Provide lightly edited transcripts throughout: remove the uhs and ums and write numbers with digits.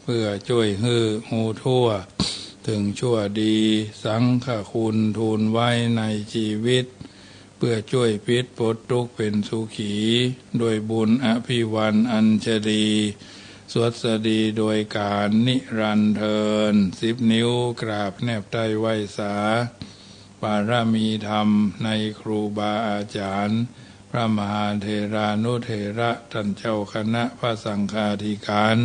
พื่อช่วยฮื้อหูทั่วถึงชั่วดีสังฆคุณทูลไว้ในชีวิตเพื่อช่วยพิษปลดทุกข์เป็นสุขีโดยบุญอภิวันอัญชลีสวดสดีโดยการนิรันดร์เทิน10 นิ้วกราบแนบใต้ไหวสาปารมีธรรมในครูบาอาจารย์พระมหาเถรานุเถระท่านเจ้าคณะพระสังฆาธิการ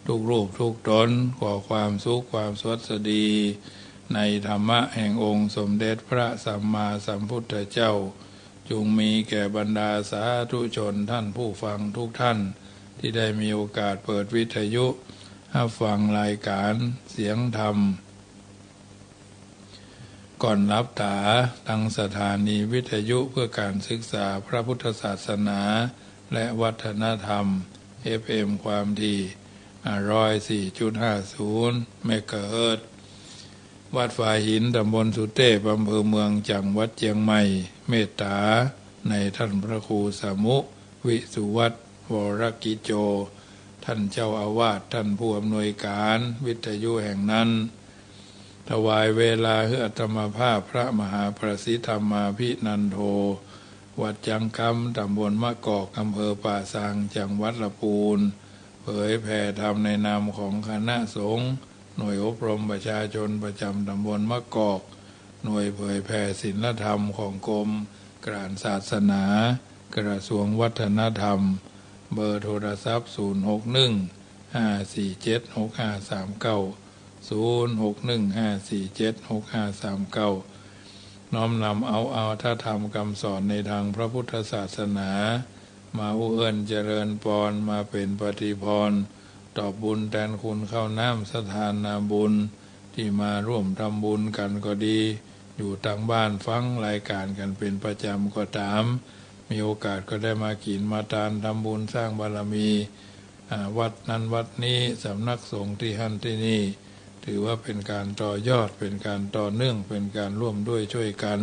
ทุกรูปทุกตนขอความสุขความสวัสดีในธรรมะแห่งองค์สมเด็จพระสัมมาสัมพุทธเจ้าจงมีแก่บรรดาสาธุชนท่านผู้ฟังทุกท่านที่ได้มีโอกาสเปิดวิทยุรับฟังรายการเสียงธรรมก่อนรับตาตั้งสถานีวิทยุเพื่อการศึกษาพระพุทธศาสนาและวัฒนธรรม FM ความถี่104.50 เมกะเฮิรตซ์วัดฝายหินตำบลสุเทพอำเภอเมืองจังหวัดเชียงใหม่เมตตาในท่านพระครูสมุวิสุวัตวรกิจโจท่านเจ้าอาวาสท่านผู้อำนวยการวิทยุแห่งนั้นถวายเวลาเพื่ออัตมาภาพพระมหาประสิทธธรรมาภินันโทวัดจังคำตำบลมะกอกอำเภอป่าสังจังหวัดลำพูนเผยแผ่ธรรมในนามของคณะสงฆ์หน่วยอบรมประชาชนประจำตำบลมะกอกหน่วยเผยแผ่ศีลธรรมของกรมการศาสนากระทรวงวัฒนธรรมเบอร์โทรศัพท์061-547-6539 061-547-6539น้อมนำเอาถ้าทำคำสอนในทางพระพุทธศาสนามาอุเอิญเจริญปรมาเป็นปฏิพรตอบบุญแทนคุณเข้าน้ำสถานนาบุญที่มาร่วมทำบุญกันก็ดีอยู่ทางบ้านฟังรายการกันเป็นประจำก็ตามมีโอกาสก็ได้มากินมาทานทำบุญสร้างบารมีวัดนั้นวัดนี้สำนักสงฆ์ที่หั่นที่นี่ถือว่าเป็นการต่อยอดเป็นการต่อเนื่องเป็นการร่วมด้วยช่วยกัน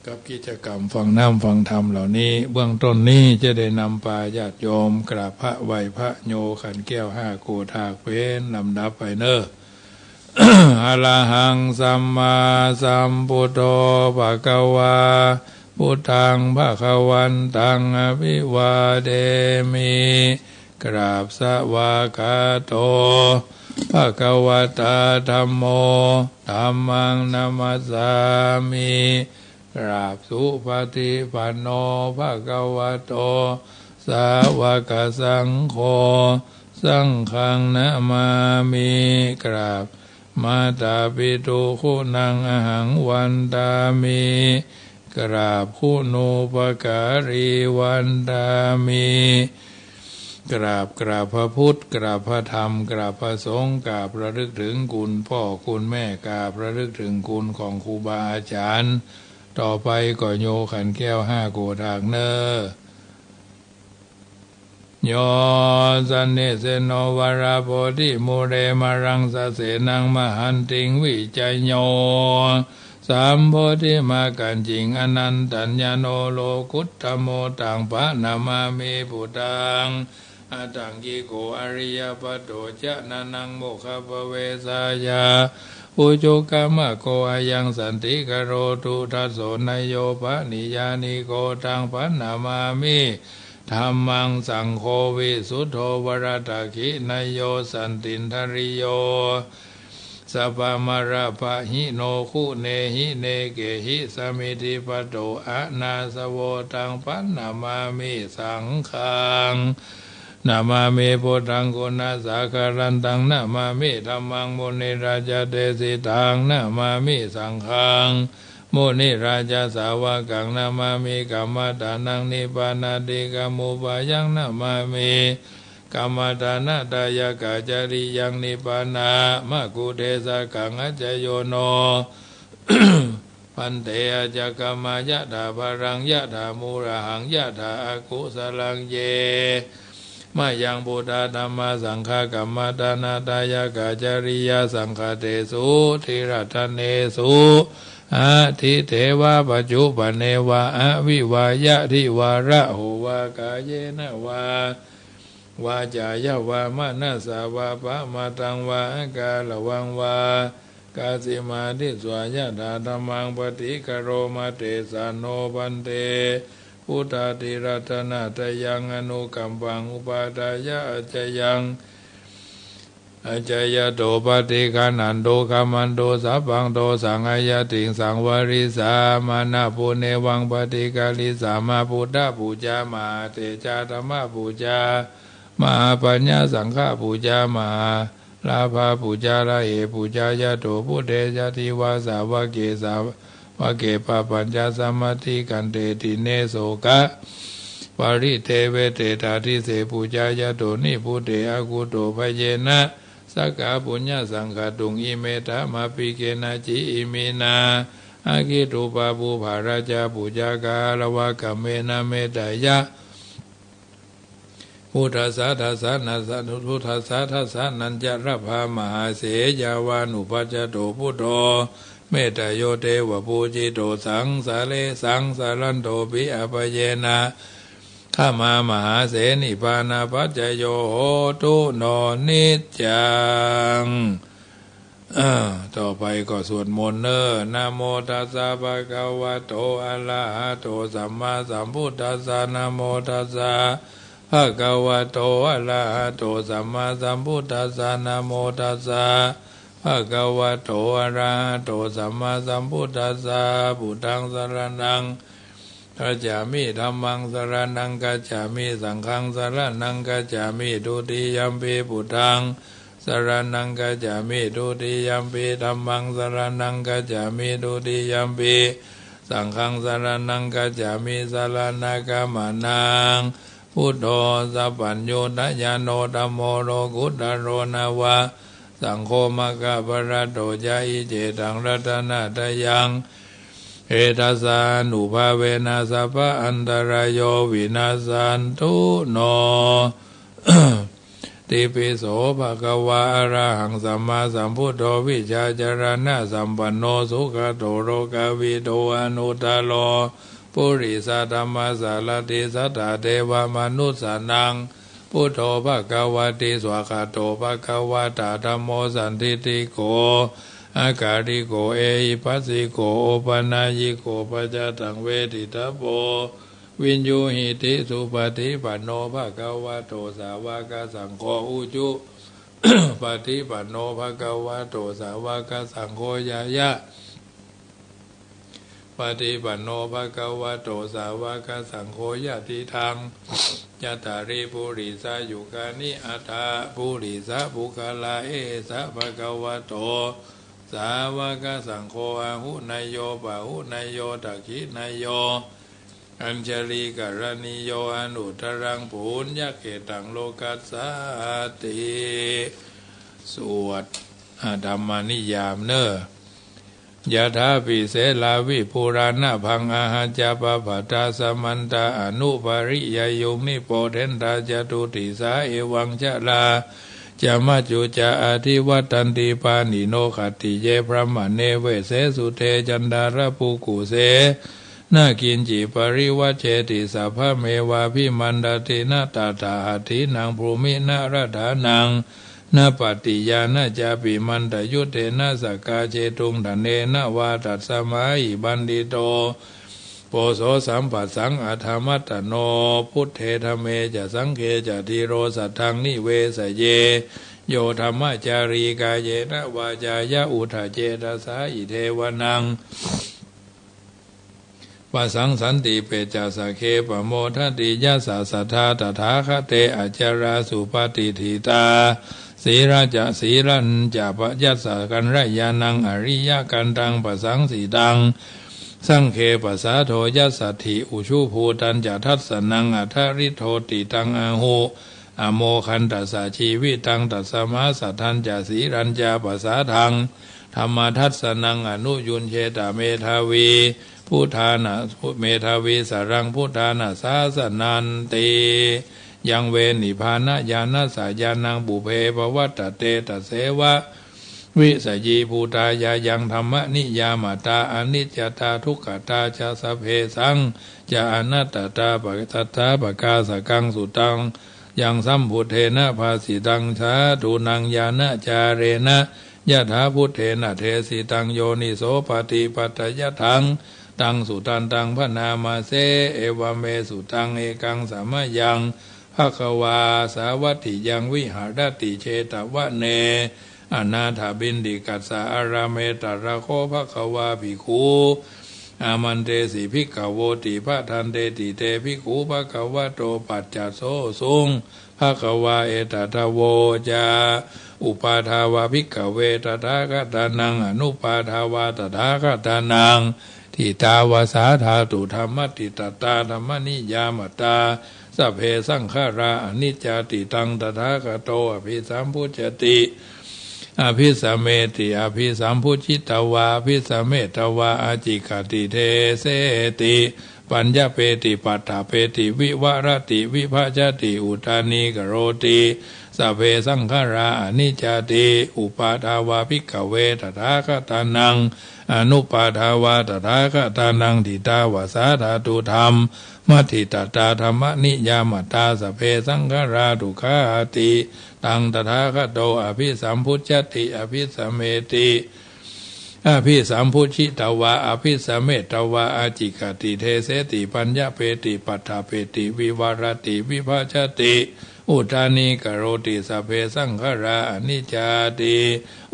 กับกิจกรรมฟังน้ำฟังธรรมเหล่านี้เบื้องต้นนี้จะได้นำปาญาติโยมกราบพระไหวพระโยขันแก้ว5 โกฏากเป็นลำดับไปเนอ อะระหังสัมมาสัมพุทโธภะคะวาพุทธังภะคะวันตังอภิวาเทมิกราบสวากาโตภะคะวะตาธัมโมธัมมังนัมมัสสามิกราบสุปฏิปันโนภะคะวะโตสาวกสังโฆสังฆังนะมามิกราบมาตาปิตุคุณังอหังวันตามิกราบคุณูปการีวันตามิกราบพระพุทธกราบพระธรรมกราบพระสงฆ์กราบระลึกถึงคุณพ่อคุณแม่กราบระลึกถึงคุณของครูบาอาจารย์ต่อไปก็โยขันแก้ว5 โกฏากเนอโยสันเนเสโนวราโพธิโมเรมารังสะเสนังมหันติงวิจัยโยสามโพธิมากันจิงอนันตัญญโนโลกุตตโมตังปะนามามิพุตังอาตังกิโกอริยปัตโตจะนานังโมคขปเวสายาอุจุกามะโกอายังสันติกโรตุทัสโสนโยปะนิยานิโกตังปะนามามิธัมมังสังโฆวิสุทโธวรตคินโยสันตินทริโยสัพพมราภะหิโนคุเนหิเนเกหิสมิติปโตอะนาสโวตังปันนามามิสังฆังนามามิพุทธังกุณาสาคารันตังนามามิธัมมังมุนิราชเตสิตังนามามิสังฆังมุนิราชสาวกังนามามิกัมมตานังนิพพานาติกัมมุปายังนามามิกัมมตานาตายกาจาริยังนิพพานามะกุเทสกังอัจจโยโน พันเตอจักมายะถาภรังยะถามูระหังยะถาอากุสลังเยมายังพุทธธรรมสังฆกัมมตานาตายกาจาริยสังฆเตสุทิรัตเนสุอาทิเทวะปัจจุปเนวะอวิวายะทิวาระโหวากายเนวะ วาจายาวามานาสาวาปะมาตังวากาลวังวากาสิมาทิสวายธาธรรมังปฏิกโรมาเตสานโนบันเตพุทธาติรัตนาตยังอนุกัมปังอุปาทายะอจยังอจยโตปฏิฆานันโตคามันโตสัพพังโตสังอายติงสังวริสามานาปุเนวังปฏิกาลิสามาพุทธปูจามาเตจาธรรมปูจามหาปัญญาสังฆปูจามาลาภาปูจาระเหปูจายะโตพุทเทจติวาสาวะเกสาวะเกปะปัญญาสมาธิกันเตติเนโสกะปาริเทเวเตตาทิเสปูจายะโตนิพุทเทอกุโตภเยนะสักกะปุญญาสังฆตุงอิเมตะมาปิเกนะจิอิมินาอากิตุปาภูภาราชาปูจากาลวะกัมเมนะเมตายะพุทธสาทัสสะนัสสะพุทธสาทัสสะนันจรภามหาเสยาวานุปัจจโตพุทโธเมตโยเทวปูจิโตสังสาเลสังสารันโตปิอภเยนะข้ามามหาเสนิพานาปัจจโยโหตุโนนิจจังต่อไปก็สวดมนต์นะโมตัสสะภะคะวะโตอะระหะโตสัมมาสัมพุทธัสสะนะโมตัสสะภะคะวะโตอะระหะโตสัมมาสัมพุทธัสสะนะโมตัสสะภะคะวะโตอะระหะโตสัมมาสัมพุทธัสสะพุทธังสรณังกัจฉามิธัมมังสรณังกัจฉามิสังฆังสรณังกัจฉามิทุติยัมปิพุทธังสรณังกัจฉามิทุติยัมปิธัมมังสรณังกัจฉามิทุติยัมปิสังฆังสรณังกัจฉามิสรณะกัมมานังพุทโธสัพพัญญูตญาโนธัมโมโลกุตตโรนาวาสังโฆมะกะปะระโตจาอิเจตังรัตนะตยังเอตัสสานุภาเวนะสัพพะอันตรายโยวินาสันตุโน ติปิโสภะคะวะอะระหังสัมมาสัมพุทโธวิชาจารณะสัมปันโนสุขโตโรกาวิโตอนุตตโลปุริสธรรมสารติสัทธาเทวมนุสสานังพุทโธภะคะวะติสวากขาโตภะคะวะตาธัมโมสันทิฏฐิโกอากาลิโกเอหิปัสสิโกโอปนายิโกปัจจตังเวทิตาโพวินยูหิติสุปฏิปันโนภะคะวะโตสาวกสังโฆอุจุ ปฏิปันโนภะคะวะโตสาวกสังโฆยายะปฏิปันโนภะคะวะโตสาวกสังโฆยะติทังยะตาริปุริสายุกานิอัตถาปุริสาภุคลาเอสะภะคะวะโตสาวกสังโฆอาหุนายโยปะหุนายโยตักขินายโยอัญชลีกรณิโยอนุตรังปุญญเกตังโลกัสสติสวดธรรมนิยามยะถาปิเสลาวิปุราณพังอาหาจาปปัตตาสมันตาอนุปริยยุงนิโปเทนตาจตุติสาเอวังชะลาจามาจุจาอธิวัตันติปานิโนขติเยพระมเนเวเสสุเทจันดาระภูกุเสนากินจิปริวัชเชติสัพพะเมวาพิมันดาตินาตาตาหัตินังภูมินาราธานังนาปฏิยานาจาปิมันตยุเทนะสกาเจตุงทะเนนะวาตัสสมาหิบันดิโตโปโสสัมปัสสังอัธรรมัตตโนพุทเทธเมจะสังเคจะทีโรสัทธังนิเวสเยโยธรรมจารีกายเยนะวาจายะอุทะเจตสาอิเทวนังปัสสังสันติเปจาสเคปโมทัติยะสาสัทธาตถาคเตอจาราสุปฏิทิตาสีราจะสีรันจะปยัสสะกันไรยานังอริยกันตังปัสสังสีตังสังเคปัสสะโทยัสสัทธิอุชุภูตันจะทัสสนังอัทริโทติตังอาหูอโมคันตัสสะชีวิตังตัสสมาสัทธันจะสีรันจะปัสสะทังธรรมทัสสนังอนุยุนเชตเมทาวีพุทธานะเมทาวีสารังพุทธานะสาสนันติยังเวนิพานะญาณสายานังบุเพภวัตเตตเสวะวิสยีภูตายายังธรรมนิยามตาอนิจจตาทุกขตาชาสเพสังจะอนัตตาปะทัตตาปะกาสกังสุตัง ยังสัมพุทเทนะภาสิตังสาธุนังญาณจาเรนะยะถาพุทเทนะเทสิตังโยนิโสปฏิปัตตยทังตังสุตันตังพนามาเสเอวเมสุตังเอกังสามยังภควาสาวัตถิยังวิหารติเชตวะเนอนาถาบินดิกัสสะอาราเมตระโคภควาภิกขุอามันเตสิภิกขโวติพระทันเตติเตภิกขุภควะโตปัจจัสโสสุงภควาเอตตะโวจาอุปาทาวาภิกขเวตถาคตานังอนุปาทาวาตถาคตานังทิตาวาสาธาตุธรรมติตตาธรรมนิยามตาสัพเพสังขาราอนิจจติตังตถาคโตอภิสัมพุจติอภิสัมเมติอภิสัมพุจิตวาอภิสัมเมตวาอาจิกติเทเสติปัญญเปติปัฏฐเปติวิวรติวิภาจติอุทานีกโรติสัพเพสังขาราอนิจจติอุปาทาวาภิกขเวตถาคตานังอนุปาทาวาตถาคตานังทิตาวาสาธาตุธรรมมัทิตตาธรรมนิยามตาสัพเพสังขาราทุกขาติตังตถาคโตอภิสัมพุจติอภิสัมเมติอภิสัมพุชิตวาอภิสัมเมตวาอาจิกติเทเสติปัญญเปติปัฏฐเปติวิวารติวิภาชติอุทานีกโรติสัพเพสังขาราอนิจจติ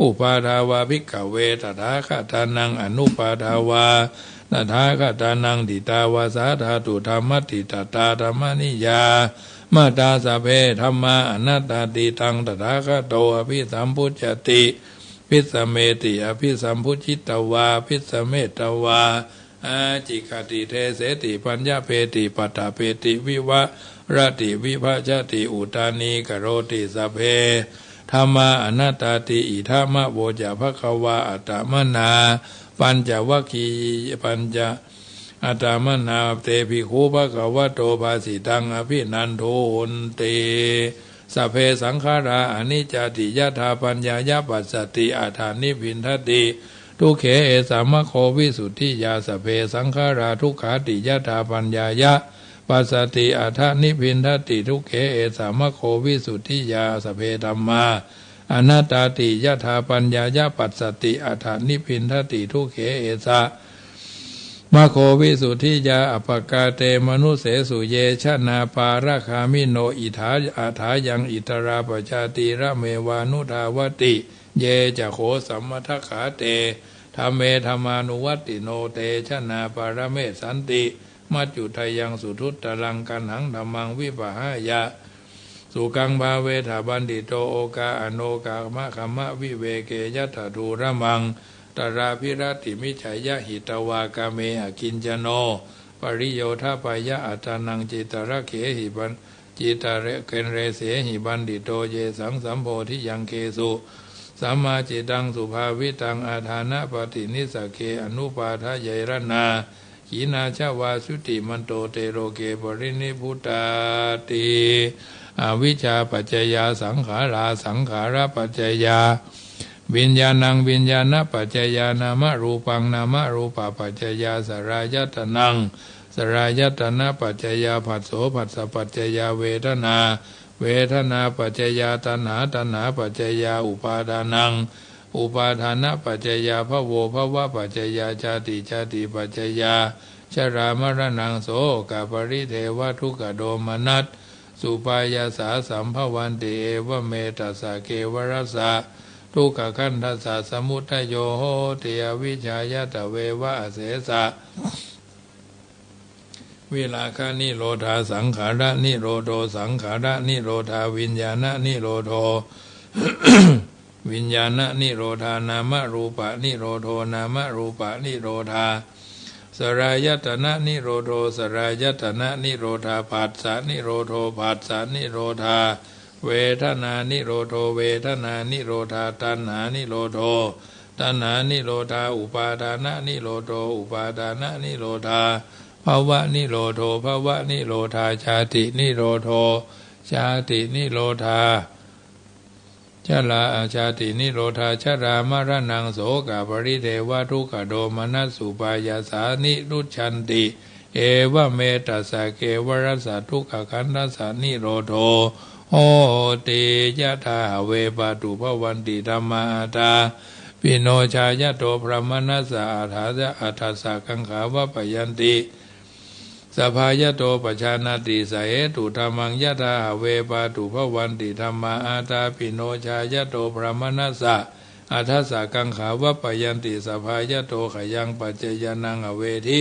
อุปาทาวาภิกขเวตถาคตานังอนุปาทาวาตถาคตานังทิตาวาสาธาตุธรรมติตตาธรรมนิยามาตาสัพเพธรรมาอนัตตติตังตถาคโตอภิสัมพุจติภิสัมเมติอภิสัมพุจิตวาภิสัมเมตวาอาจิกติเทเสติปัญญเปติปัฏฐเปติวิวะรติวิภาชติอุตานีกโรติสัพเพธรรมาอนัตตติอิทัมะโวจะภควาอัตตมนาปัญจวัคคีปัญจอัตตมนาเตภิกขุภควโตภาสิตังอภินันโทนเตสัพเพสังขาราอนิจจติยถาปัญญายปัสสติอาถานิพินทติทุเขเอสามะโควิสุทธิยาสัพเพสังขาราทุกขาติยถาปัญญายปัสสติอาถานิพินทติทุเขเอสามะโควิสุทธิยาสัพเพธัมมาอนัตตติยถาปัญญายปัสสติอาถานิพินทติทุเขเอสมะโควิสุทธิยาอปกาเตมนุเสสุเยชนาปาราคามิโนอิทาอาถายังอิตราปชาติระเมวานุทาวติเยจะโขสัมมทขาเตธรรมเมธรรมานุวัตติโนเตชนาปารเมสันติมัจจุทายังสุทุตตลังกันหังธรรมังวิปหายะสุกังภาเวทาบันดิโตโอกาอโนกามะขมะวิเวเกยัตถทูระมังตราภิรติมิจฉายะหิตวากาเมอกินจโนปริโยทาปายะอัตานังจิตระเขหิบันจิตระเกนเรเสหิบันดิโตเยสังสัมโพธิยังเคสุสัมมาจิตังสุภาวิตังอาธานะปฏินิสเกอนุปาทะเยรนาขีนาชาวาสุติมันโตเตโรเกปรินิพุตาติอวิชชาปัจจยาสังขาราสังขารปัจจยาวิญญาณังวิญญาณปัจจยานามรูปังนามรูปปัจจยาสรายตนังสรายตนะปัจจยาผัสโสผัสสะปัจจยาเวทนาเวทนาปัจจยาตัณหาตัณหาปัจจยาอุปาทานังอุปาทานะปัจจยาภโวภวะปัจจยาชาติชาติปัจจยาชรามรณังโสกปริเทวทุกขโดมนัสสุปายาสาสัมภวันติเอวเมตัสสะเกวรัสสะทุกขขันธัสสะสมุทัยโยโหติอวิชชายตเววะเสสะวิราคะนิโรธาสังขาระนิโรโธสังขาระนิโรธาวิญญาณนิโรโธ วิญญาณนิโรธานามรูปะนิโรโธนามรูปะนิโรธาสรายตนะนิโรโธสรายตนะนิโรธาผัสสะนิโรโธผัสสะนิโรธาเวทนานิโรโธเวทนานิโรธาตัณหานิโรโธตัณหานิโรธาอุปาทานะนิโรโธอุปาทานะนิโรธาภวะนิโรโธภวะนิโรธาชาตินิโรโธชาตินิโรธาชราชาตินิโรธาชรามรณังโสกปริเทวทุกขโดมนัสสุปายาสานิรุชันติเอวเมตัสสะเกวรัสสะทุกขขันธัสสะนิโรโธ โหติยะถาเวปาตุภวันติธรรมาตาปิโนชายะโตพระมนัสสะอาถาจะอัฏฐสะกังขาวะปยันติสภายะโตปชานาติสเหตุธรรมังยะถาเวปาตุภวันติธรรมาตาปิโนชายะโตพระมนัสสะอัฏฐสะกังขาวะปยันติสภายะโตขยังปัจเจยนังอเวทิ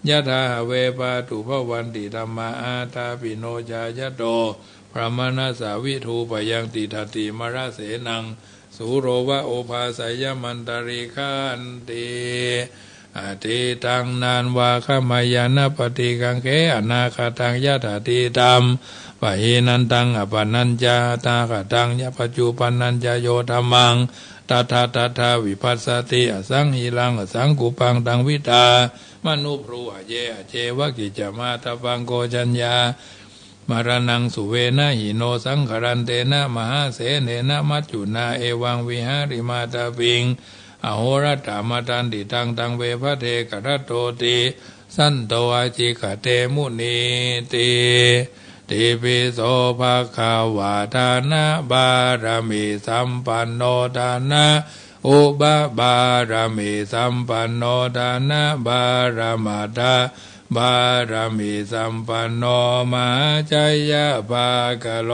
ยะถาเวปาตุภวันติธรรมาตาปิโนชายะโตพระมนัสสะวิทูปยังติทัตติมรเสนังสุโรวะโอภาสยมันตริขันติอติตังนานวาขมายานปฏิกังเขอนาคตังยะถาติตัมปะหินันตังอปนัญจาตาคตังยะปัจจุปันนัญจโยธัมมังตัทธาวิปัสสติอสังหิลังอสังกุปังตังวิตามนุพรูอเยอเจวะกิจมาตปังโกจัญญามารนังสุเวนะหิโนสังขรันเตนะมหาเสเนนะมัจจุนาเอวังวิหาริมาตาปิงอโหรัตถามตันติตังตังเวพะเทกรัตโตติสันโตอาจิกเตมุนีติติปิโสภะคะวะทานะบารมีสัมปันโนทานะอุปบารมีสัมปันโนทานะบารมาตาบารมีสัมปันโนมหาชัยยะภาคโล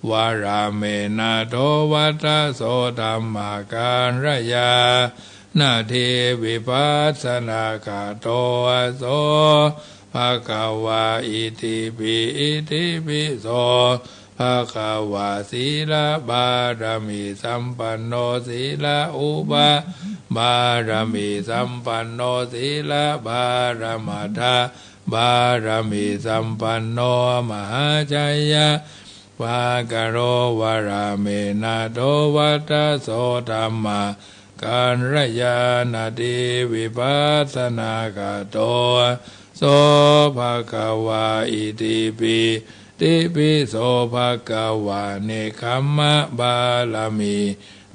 วาราเมนะโทวัตโสธัมมาการยานาทีวิปัสสนาคาโตโสภะคะวะอิติปิโสภะคะวะศีลบารมีสัมปันโนศีลอุปบารมีสัมปันโนศีลบารมัตถบารมีสัมปันโนมหาชัยยะภาคโรวาราเมนะโตวัตโสธัมมาการยานาติวิปัสสนาคาโตโสภะคะวะอิติปิโสภะคะวะเนคขมมะบารมี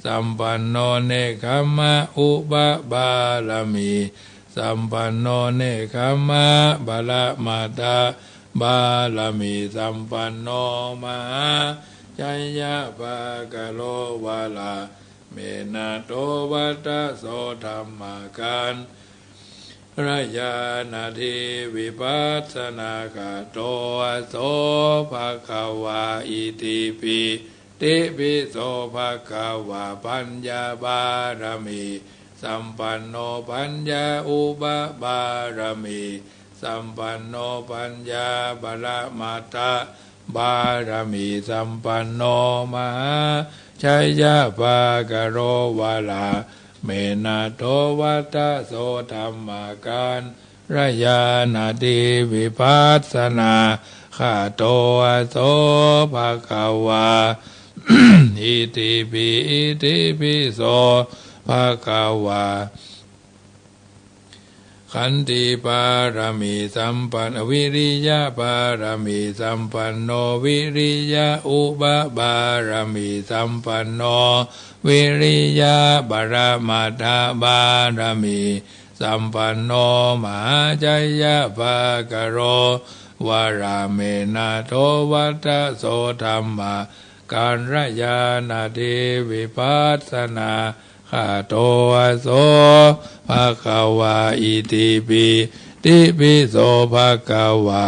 สัมปันโนเนคขมมะอุปบารมีสัมปันโนเนคขมมะบาลมาตาบารมีสัมปันโนมหาชัยยะภาคโลวาลาเมนะโตวัตโสธัมมาการระยานาทีวิปัสสนาคาโตโสภะคะวะอิติปิโสภะคะวะปัญญาบารมีสัมปันโนปัญญาอุปบารมีสัมปันโนปัญญาบาลมาตาบารมีสัมปันโนมหาชัยยะภาคโรวาลาเมนะโทวัตโสธัมมาการระยานาติวิปัสสนาคาโตโสภะคะวะอิติปิโสภะคะวะขันติปารมีสัมปันวิริยะปารมีสัมปันโนวิริยะอุปบารมีสัมปันโนวิริยะบารมาตาบารมีสัมปันโนมหาชัยยะภาคโรวาราเมนะโทวัตโสธัมมาการยานาติวิปัสสนาคาโตโสภะคะวะอิติปิโสภะคะวะ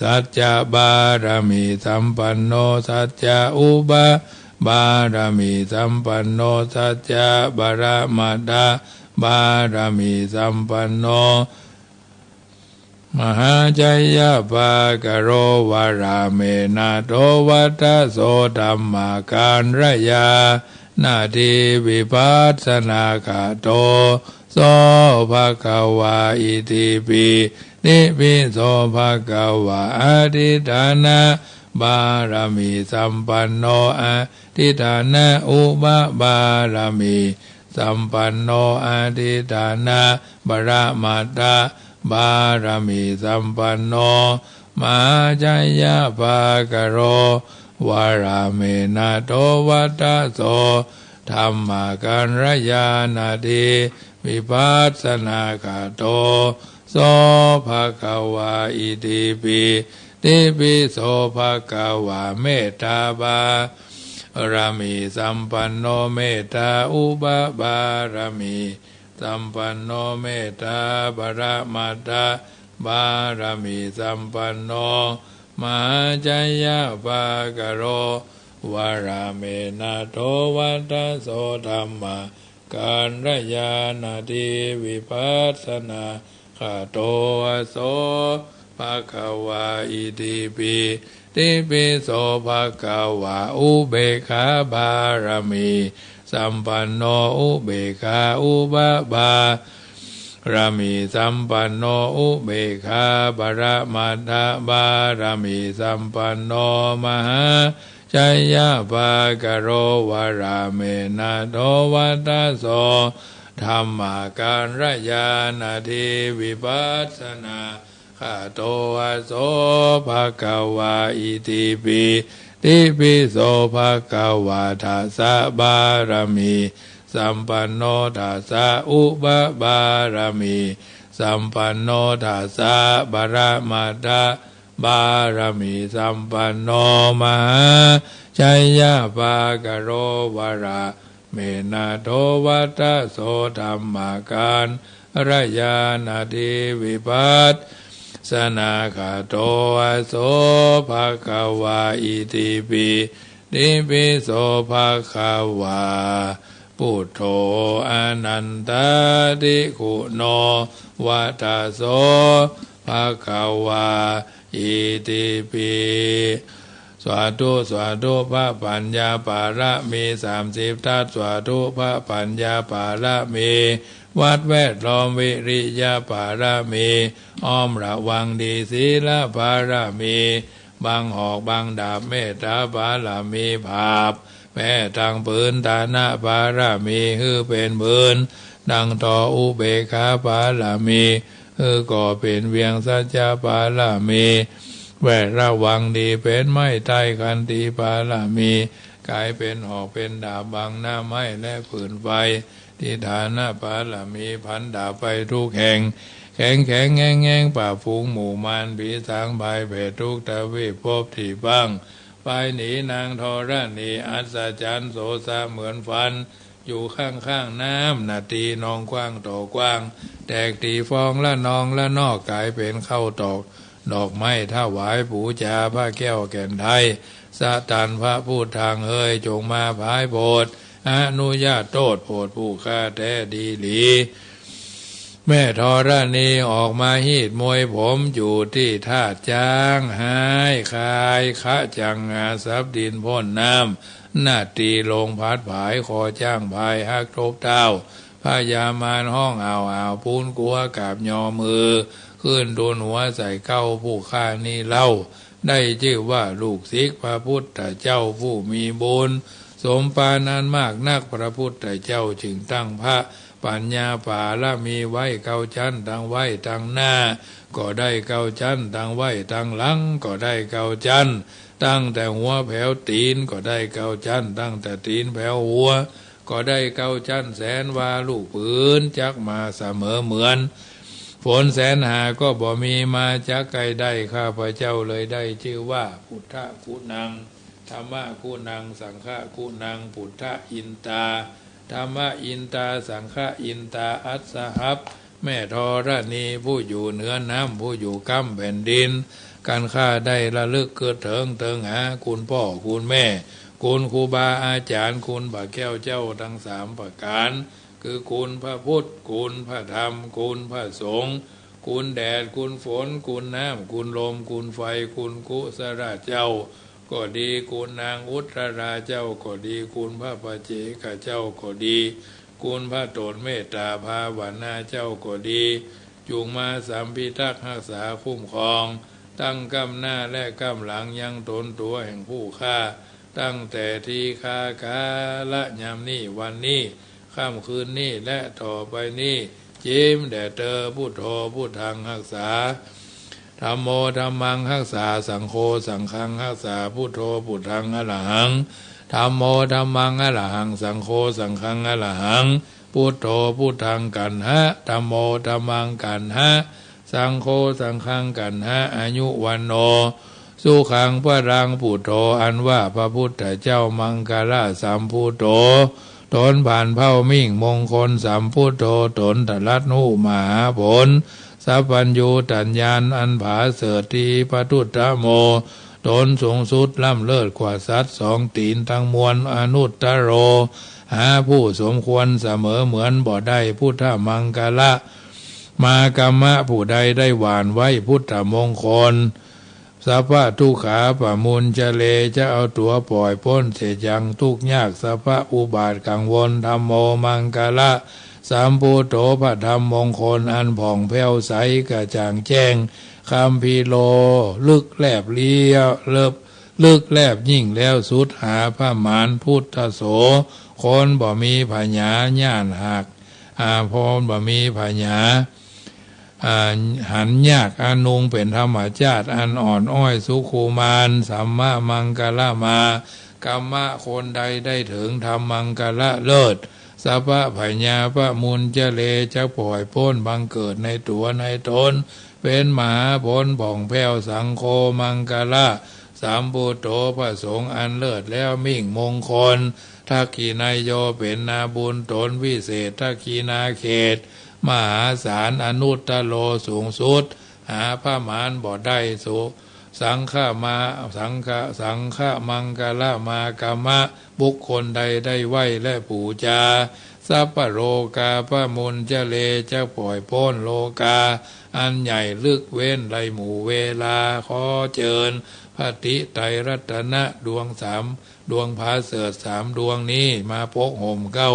สัจจะบารมีสัมปันโนสัจจะอุปบารมีสัมปันโนสัจจะบารมัตถบารมีสัมปันโนมหาชัยยะภาคโรวาราเมนะโตวัตโสธัมมาการยานาทีวิปัสสนาคาโตโสภะคะวะอิติปิโสภะคะวะอธิฐานะบารมีสัมปันโนอธิฐานะอุปบารมีสัมปันโนอธิฐานะบารมัตถบารมีสัมปันโนมหาชัยยะภาคโรวาราเมนะโตวัตโสธัมมาการยานาติวิปัสสนาคาโตโสภะคะวะอิติปิ ติปิโสภะคะวะเมตตาบารมีสัมปันโนเมตตาอุปบารมีสัมปันโนเมตตาบารมัตถบารมีสัมปันโนมหาจัยยะภาคโรวาราเมนะโทวัตโสธรรมะการรยานาทีวิปัสสนาขะโตโสภะคะวะอิติปิติปิโสภะคะวะอุเบกขาบารมีสัมปันโนอุเบกขาอุปบารมีสัมปันโนอุเบกขาบารมัตถบารมีสัมปันโนมหาชัยยะภาคโรวาราเมนะโทวัตโสธรรมาการรยานาทีวิปัสสนาขะโตโสภะคะวะอิติปิติปิโสภะคะวะทัสสะบารมีสัมปันโนทัสสะอุปบารมีสัมปันโนทัสสะบารมัตถบารมีสัมปันโนมหาชัยยะภาคโรวาราเมนะโทวัตโสธรรมาการรยานาทีวิปัสสนาขะโตโสภะคะวะอิติปิติปิโสภะคะวะพุทโธอนันตติขุโนวัตโสภะคะวะอิติปิสวาธุสวาธุพระปัญญาปาระมี30ทัศสวาธุพระปัญญาปาระมีวัดแวดล้อมวิริยะปาระมีอ้อมระวังดีศีลปาระมีบังหอกบังดาบเมตตาปาระมีภาพแม้ทางปืนตานะปาระมีฮือเป็นปืนดังต่ออุเบกขาปาระมีฮือก่อเป็นเวียงสัจจะปาระมีแวดระวังดีเป็นไม้ไต้คันตีปาระมีกลายเป็นหอกเป็นดาบบังหน้าไม้และผืนไฟที่ฐานะปาระมีพันดาบไปทุกแห่งแข็งแข็งแง่งแง่งป่าฝูงหมู่มารผีสางภายเพศทุกตะวิภพที่บ้างไปหนีนางธรณีอัศจรรย์โสสะเหมือนฟันอยู่ข้างน้ำนาทีนองกว้างต่อกว้างแตกตีฟองละนองละนอกกลายเป็นเข้าตอกดอกไม้ถวายปูจาพระแก้วแก่นไทยสะตันพระพูดทางเฮยจงมาพายโปรดอนุญาตโทษโปรดผู้ฆ่าแท้ดีหลีแม่ธรณีออกมาหีดมวยผมอยู่ที่ท่าจ้างหายคายคะจังงาซับดินพ่นน้ำหน้าตีลงพัดผายคอจ้างพายฮักทบเท้าพยามารห้องอ่าวปูนกัวกาบยอมือขึ้นโดนหัวใส่เก้าผู้ฆ่านี่เล่าได้ชื่อว่าลูกศิษย์พระพุทธเจ้าผู้มีบุญสมปานานมากนักพระพุทธเจ้าจึงตั้งพระปัญญาปาละมีไว้เก้าชั้นตั้งไว้ตั้งหน้าก็ได้เก้าชั้นตั้งไว้ตั้งหลังก็ได้เก้าชั้นตั้งแต่หัวแผ่วตีนก็ได้เก้าชั้นตั้งแต่ตีนแผ่วหัวก็ได้เก้าชั้นแสนวาลูกปืนจักมาเสมอเหมือนฝนแสนหาก็บ่มีมาจักไกลได้ข้าพเจ้าเลยได้ชื่อว่าพุทธคุณังธรรมะคุณังสังฆคุณังพุทธอินตาธรรมะอินตาสังฆอินตาอัสสหับแม่ธรณีผู้อยู่เหนือน้ำผู้อยู่ก้ำแผ่นดินการข้าได้ระลึกเกิดเถิงหาคุณพ่อคุณแม่คุณครูบาอาจารย์คุณพระแก้วเจ้าทั้ง3ประการคือคุณพระพุทธคุณพระธรรมคุณพระสงฆ์คุณแดดคุณฝนคุณน้ำคุณลมคุณไฟคุณกุศลเจ้าก็ดีคุณนางอุตราเจ้าก็ดีคุณพระปัจเจกเจ้าก็ดีคุณพระโตนเมตตาภาวนาเจ้าก็ดีจุงมาสัมพิทักษ์รักษาคุ้มครองตั้งกำหน้าและกำหลังยังตนตัวแห่งผู้ฆ่าตั้งแต่ทีฆากาละยามนี้วันนี้ค่ำคืนนี้และต่อไปนี้จิ้มแด่เธอพุทโธพุทธังรักษาธัมโมธัมมังรักษาสังโฆสังฆังรักษาพุทโธพุทธังอรหังธัมโมธัมมังอรหังสังโฆสังฆังอรหังพุทโธพุทธังกันหะธัมโมธัมมังกันหะสังโฆสังฆังกันหะอายุวันโน สุขังพรังพุทโธอันว่าพระพุทธเจ้ามังคลาสัมพุทโธตนผ่านเผ่ามิ่งมงคลสัมพุทโธตนตรัสหูมหาผลสัพพัญญูตัญญาณอันผาเสดทีปทุตตโมตนสูงสุดล้ำเลิศกว่าสัตว์สองตีนทั้งมวลอนุตตโรหาผู้สมควรเสมอเหมือนบ่ได้พุทธมังคละมากรรมะผู้ใดได้หวานไว้พุทธมงคลสัพพะทุกขาปะมุนจะเลจะเอาตัวปล่อยพ้นเสียยังทุกยากสัพพะอุบาทกังวลธรรมโมมังคละสามพุทโธพระธรรมมงคลอันผ่องแผ้วใสกระจ่างแจ้งคำพีโลลึกแลบเลี้ยวลึกแลบยิ่งแล้วสุดหาพระมารพุทธโสคนบ่มีพญาญาณหักพรบ่มีพญาหันยากอานุงเป็นธรรมชาติอันอ่อนอ้อยสุขุมานสัมมามังคละมากรรมะคนใดได้ถึงธรรมมังคละเลิศสัพพะพญาพระมุนจะเลจะปล่อยพ้นบังเกิดในตัวในตนเป็นมหาผลผ่องแผ้วสังโฆมังคละสามพุทโธพระสงฆ์อันเลิศแล้วมิ่งมงคลทักขีนายโยเป็นนาบุญตนวิเศษทักขีนาเขตมหาศาลอนุตตโลสูงสุดหาพระมารบ่ได้สุสังฆมาสังฆมังคละมากรรมะบุคคลใดได้ไหวและปูจาสัพพโรกาพระมุนจะเลจะปล่อยพ้นโลกาอันใหญ่ลึกเว้นไรหมู่เวลาขอเจิญพระติไตรรัตนะดวงสามดวงพาเสดสามดวงนี้มาพกห่มเก้า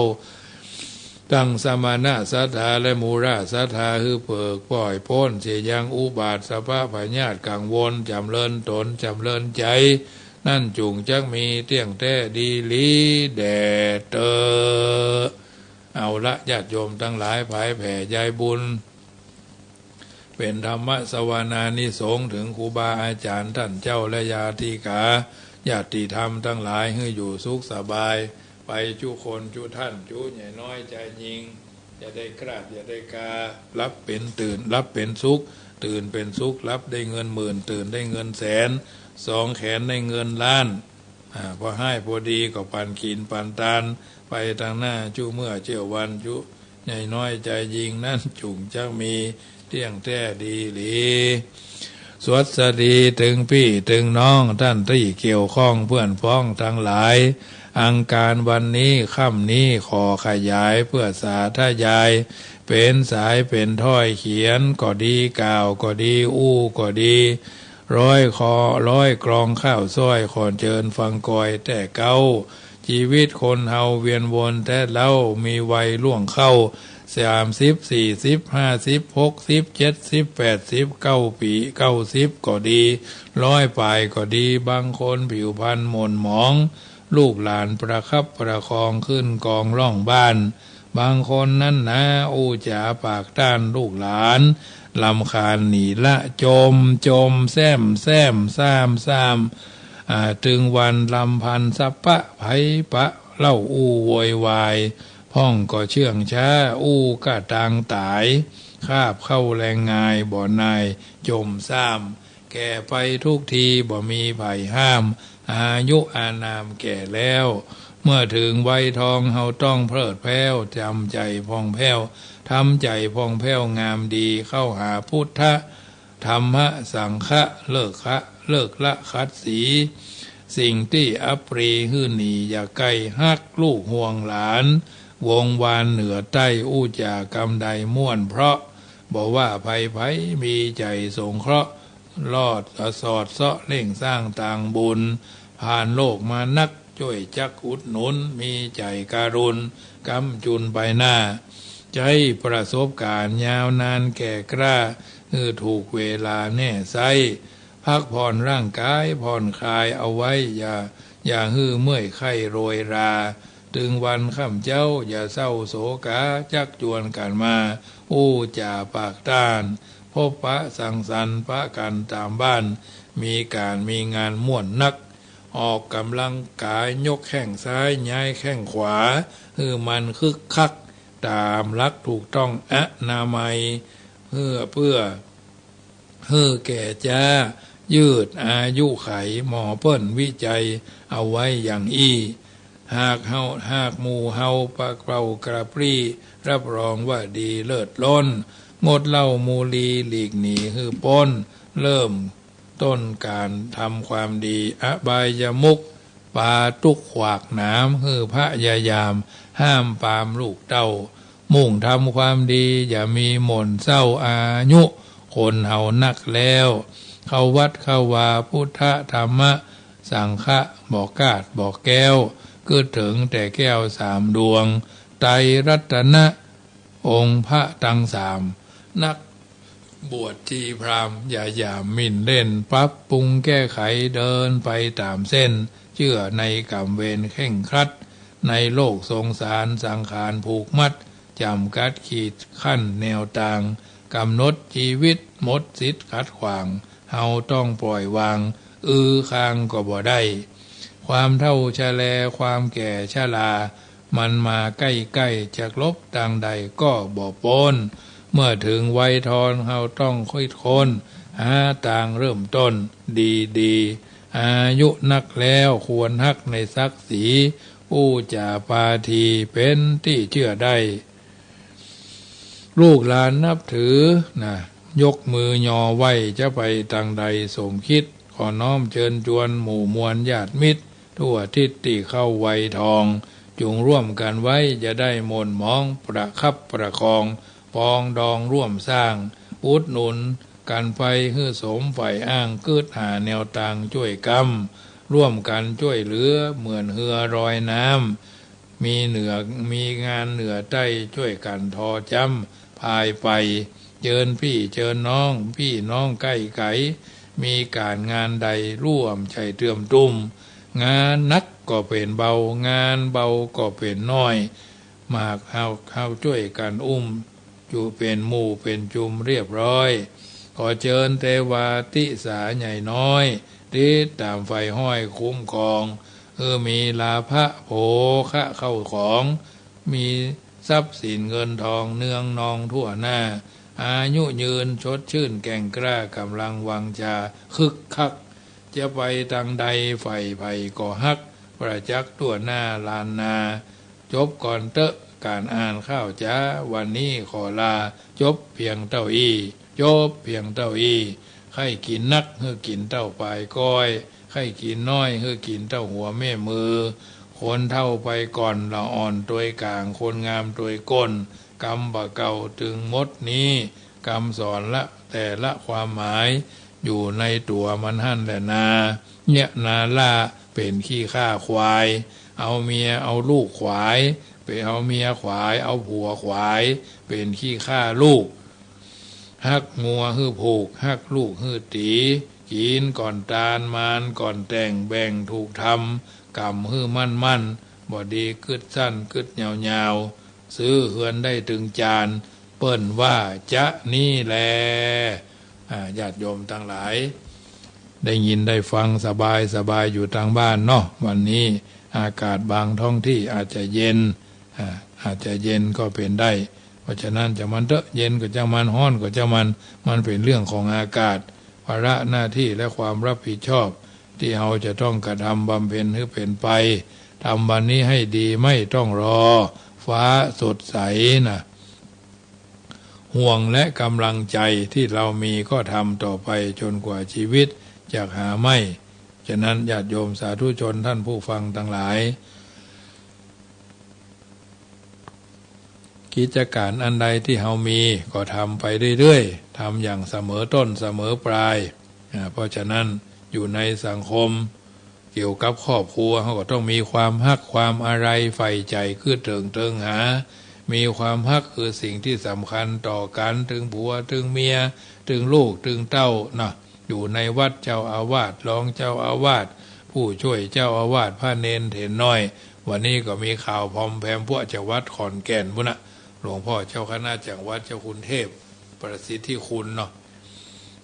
ตั้งสมานะสัทธาและมูราสัทธาคือเปิกปล่อยพ้นเสียยังอุบาทสภาพญาติกังวลจำเริญตนจำเริญใจนั่นจุงจักมีเตี้ยงแท้ดีลีแดดเตอเอาละญาติโยมทั้งหลายภายแผ่ใจบุญเป็นธรรมสวนานิสงส์ถึงครูบาอาจารย์ท่านเจ้าและญาติกาญาติธรรมทั้งหลายให้อยู่สุขสบายไปจุคนจุท่านจุใหญ่น้อยใจยิงอย่าได้กราดอย่าได้การับเป็นตื่นรับเป็นสุขตื่นเป็นสุขรับได้เงินหมื่นตื่นได้เงินแสนสองแขนได้เงินล้านพอให้พอดีก็ปันขีนปันตานไปทางหน้าจุเมื่อเจ้าวันจุใหญ่น้อยใจยิงนั่นจุงจักมีเที่ยงแท้ดีหลีสวัสดีถึงพี่ถึงน้องท่านที่เกี่ยวข้องเพื่อนพ้องทั้งหลายอังการวันนี้ค่ำนี้ขอขยายเพื่อสาธยายเป็นสายเป็นถ้อยเขียนก็ดีกล่าวก็ดีอู้ก็ดีร้อยกรองข้าวซ้อยขอเชิญฟังกอยแต่เก้าชีวิตคนเฮาเวียนวนแต่เล่ามีวัยล่วงเข้า30 40 50 60 70 80 9 ปี90ก็ดี100ปลายก็ดีบางคนผิวพรรณหม่นหมองลูกหลานประคับประคองขึ้นกองร่องบ้านบางคนนั่นนะอู้จ๋าปากต้านลูกหลานลำคาญหนีละจมแซมซ้ำถึงวันลำพันสัปะไผปะเล่าอู้โวยวายพ่องก็เชื่องช้าอู้กะตางตายคาบเข้าแรงงายบ่อนายจมซ้ำแก่ไปทุกทีบ่มีไผ่ห้ามอายุอานามแก่แล้วเมื่อถึงวัยทองเฮาต้องเพลิดเพลินจำใจพองแผ้วทำใจพองแผ้วงามดีเข้าหาพุทธธรรมะสังฆะเลิกละคัดสีสิ่งที่อัปรีหื้อหนีอย่าไกลฮักลูกห่วงหลานวงวานเหนือใต้อู้จากำใดม่วนเพราะบอกว่าไผมีใจสงเคราะห์ลอดสอดเสาะเล่งสร้างต่างบุญผ่านโลกมานักช่วยจักอุดหนุนมีใจการุณกำจุนไปหน้าใจประสบการณ์ยาวนานแก่กล้าถูกเวลาแน่ไซพักผ่อนร่างกายผ่อนคลายเอาไว้อย่าหื้อเมื่อยไข้โรยราถึงวันค่ำเจ้าอย่าเศร้าโศกาจักจวนกันมาอู้จ่าปากต้านพบปะสังสรรค์ปะกันตามบ้านมีการมีงานม่วนนักออกกำลังกายยกแข้งซ้ายย้ายแข้งขวามันคึกคักตามหลักถูกต้องอนามัยเพื่อแก่จ้า ยืดอายุไขหมอเปิ้นวิจัยเอาไว้อย่างอี้หากหมู่เฮาปะเกากระปรี้รับรองว่าดีเลิศล้นงดเหล้ามูลีหลีกหนีฮือป้นเริ่มต้นการทำความดีอบายมุขปาตุกขวากน้ำฮือพระยายามห้ามปามลูกเต้ามุ่งทำความดีอย่ามีหม่นเศร้าอายุคนเฮานักแล้วเข้าวัดเข้าวาพุทธธรรมะสังฆะบอกกาดบอกแก้วก็ถึงแต่แก้วสามดวงไตรรัตนะองค์พระตังสามนักบวชชีพราหมณ์อย่าหมิ่นเล่นปรับปรุงแก้ไขเดินไปตามเส้นเชื่อในกรรมเวรเข่งครัดในโลกสงสารสังขารผูกมัดจำกัดขีดขั้นแนวต่างกำหนดชีวิตหมดสิทธิ์ขัดขวางเฮาต้องปล่อยวางคางก็บ่ได้ความเท่าชะแลความแก่ชรามันมาใกล้ๆจะลบต่างใดก็บ่ปนเมื่อถึงวัยทอนเฮาต้องค่อยค้นหาต่างเริ่มต้นดีอายุนักแล้วควรฮักในศักดิ์ศรีผู้จ่าปาทีเป็นที่เชื่อได้ลูกหลานนับถือนะยกมือยอไหวจะไปทางใดสมคิดขอน้อมเชิญชวนหมู่มวลญาติมิตรทั่วทิศที่เข้าวัยทองจงร่วมกันไว้จะได้มนมองประคับประคองปองดองร่วมสร้างอุดหนุนกันไปเพื่อสมฝ่ายอ้างเกิดหาแนวต่างช่วยกรรมร่วมกันช่วยเหลือเหมือนเหือรอยน้ำมีงานเหนือใต้ช่วยกันทอจำพายไปเจิญพี่เจิญน้องพี่น้องใกล้ไก่มีการงานใดร่วมใจเตรียมตุ้มงานนักก็เป็นเบางานเบาก็เป็นน้อยมากเข้าช่วยกันอยู่เป็นหมู่เป็นจุมเรียบร้อยขอเชิญเทวาติสาใหญ่น้อยติดตามไฟห้อยคุ้มครองมีลาภะโภคะเข้าของมีทรัพย์สินเงินทองเนืองนองทั่วหน้าอายุยืนชดชื่นแก่งกล้ากำลังวังชาคึกคักจะไปทางใดไฟไผ่ก็ฮักประจักษ์ตัวหน้าลานนาจบก่อนเตอะการอ่านข้าวจ้าวันนี้ขอลาจบเพียงเต้าอี้จบเพียงเต้าอี้ใครกินนักเฮือกินเต้าปลายก้อยใครกินน้อยเฮือกินเต้าหัวแม่มือคนเท่าไปก่อนละอ่อนตัวกลางคนงามตัวก้นกรรมบะเก่าถึงมดนี้กรรมสอนละแต่ละความหมายอยู่ในตัวมันหั่นแหละนาเนี่ยนาล่าเป็นขี้ข้าควายเอาเมียเอาลูกขวายไปเอาเมียขวายเอาผัวขวายเป็นขี้ข้าลูกฮักงัวฮื้อผูกฮักลูกฮื้อตีกินก่อนตาลมานก่อนแต่งแบ่งถูกทำกรรมฮื้อมั่นบ่ดีกึดสั้นกึดยาวซื้อเฮือนได้ถึงจานเปิ้นว่าจะนี่แลญาติโยมทั้งหลายได้ยินได้ฟังสบายอยู่ทางบ้านเนาะวันนี้อากาศบางท้องที่อาจจะเย็นก็เป็นได้เพราะฉะนั้นจะมันเถอะเย็นก็จะมันร้อนก็จะมันเป็นเรื่องของอากาศภาระหน้าที่และความรับผิดชอบที่เราจะต้องกระทำบำเพ็ญให้เป็นไปทำวันนี้ให้ดีไม่ต้องรอฟ้าสดใสนะห่วงและกำลังใจที่เรามีก็ทำต่อไปจนกว่าชีวิตจะหาไม่ฉะนั้นญาติโยมสาธุชนท่านผู้ฟังทั้งหลายกิจการอันใดที่เรามีก็ทำไปเรื่อยๆทำอย่างเสมอต้นเสมอปลายเพราะฉะนั้นอยู่ในสังคมเกี่ยวกับครอบครัวเขาก็ต้องมีความฮักความอะไรใฝ่ใจคือเติงหามีความฮักคือสิ่งที่สำคัญต่อกันถึงผัวถึงเมียถึงลูกถึงเต้านะอยู่ในวัดเจ้าอาวาสรองเจ้าอาวาสผู้ช่วยเจ้าอาวาสพระเนนเถรน้อยวันนี้ก็มีข่าวพอมแพมพวกจากวัดขอนแก่นพุ่นนะหลวงพ่อเจ้าคณะจากวัดเจ้าคุณเทพประสิทธิคุณเนาะ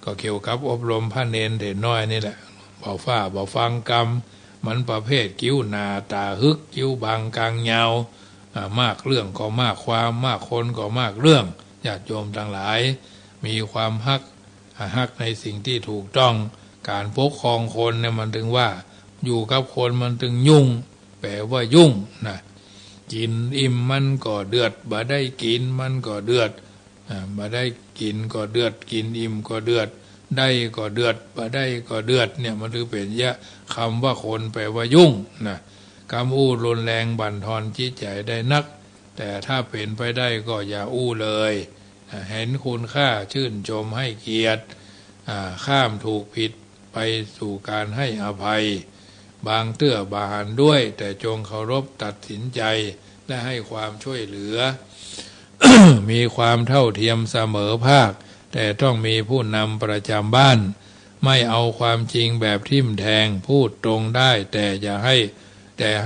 ก็เกี่ยวกับอบรมพระเนนเถรน้อยนี่แหละบ่ฟังกรรมมันประเภทกิ้วหนาตาฮึกกิ้วบางกลางยาวมากเรื่องก็มากความมากคนก็มากเรื่องญาติโยมทั้งหลายมีความฮักในสิ่งที่ถูกต้อง การปกครองคนเนี่ยมันถึงว่าอยู่กับคนมันถึงยุ่งแปลว่ายุ่งนะกินอิ่มมันก็เดือดบ่ได้กินมันก็เดือดบ่ได้กินก็เดือดกินอิ่มก็เดือดได้ก็เดือดบ่ได้ก็เดือดเนี่ยมันถือเป็นยะคำว่าคนแปลว่ายุ่งนะคำอู้รุนแรงบั่นทอนจิตใจได้นักแต่ถ้าเป็นไปได้ก็อย่าอู้เลยเห็นคุณค่าชื่นชมให้เกียรติข้ามถูกผิดไปสู่การให้อภัยบางเตื้อบาหันด้วยแต่จงเคารพตัดสินใจและให้ความช่วยเหลือ มีความเท่าเทียมเสมอภาคแต่ต้องมีผู้นำประจำบ้านไม่เอาความจริงแบบทิ่มแทงพูดตรงได้แต่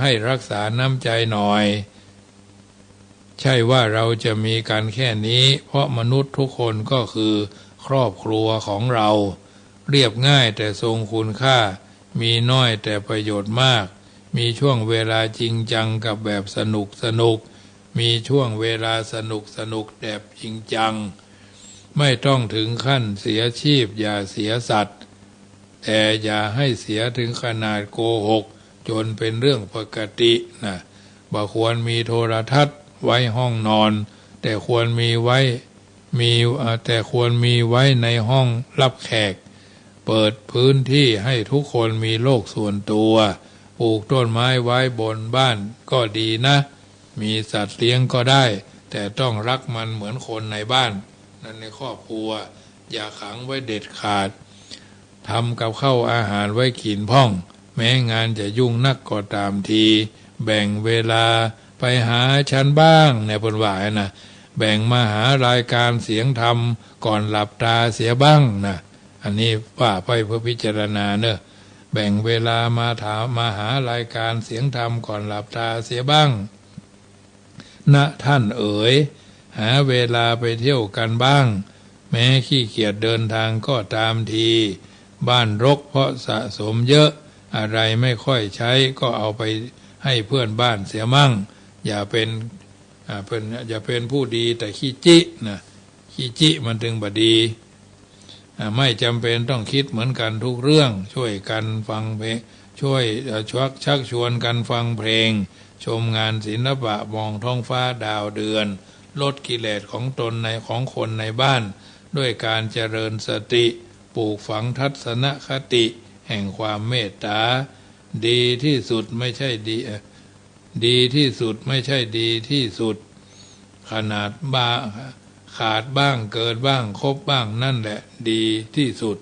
ให้รักษาน้ำใจหน่อยใช่ว่าเราจะมีกันแค่นี้เพราะมนุษย์ทุกคนก็คือครอบครัวของเราเรียบง่ายแต่ทรงคุณค่ามีน้อยแต่ประโยชน์มากมีช่วงเวลาจริงจังกับแบบสนุกมีช่วงเวลาสนุกแบบจริงจังไม่ต้องถึงขั้นเสียชีพอย่าเสียสัตว์แต่อย่าให้เสียถึงขนาดโกหกจนเป็นเรื่องปกตินะบ่ควรมีโทรทัศน์ไว้ห้องนอนแต่ควรมีไว้ในห้องรับแขกเปิดพื้นที่ให้ทุกคนมีโลกส่วนตัวปลูกต้นไม้ไว้บนบ้านก็ดีนะมีสัตว์เลี้ยงก็ได้แต่ต้องรักมันเหมือนคนในบ้านนั่นในครอบครัวอย่าขังไว้เด็ดขาดทำกับข้าวอาหารไว้กินพ่องแม้งานจะยุ่งนักก็ตามทีแบ่งเวลาไปหาฉันบ้างในบนหวายนะแบ่งมาหารายการเสียงธรรมก่อนหลับตาเสียบ้างนะอันนี้ว่าไปเพื่อพิจารณาเนอะแบ่งเวลามาหารายการเสียงธรรมก่อนหลับตาเสียบ้างนะท่านเอ๋ยหาเวลาไปเที่ยวกันบ้างแม้ขี้เกียจเดินทางก็ตามทีบ้านรกเพราะสะสมเยอะอะไรไม่ค่อยใช้ก็เอาไปให้เพื่อนบ้านเสียมั่งอย่าเป็นผู้ดีแต่ขี้จินะขี้จิมันถึงบดีไม่จำเป็นต้องคิดเหมือนกันทุกเรื่องช่วยกันฟังเพลงช่วยชักชวนกันฟังเพลงชมงานศิลปะมองท้องฟ้าดาวเดือนลดกิเลสของตนของคนในบ้านด้วยการเจริญสติปลูกฝังทัศนคติแห่งความเมตตาดีที่สุดไม่ใช่ดีที่สุดไม่ใช่ดีที่สุดขนาดขาดบ้างเกิดบ้างครบบ้างนั่นแหละดีที่สุด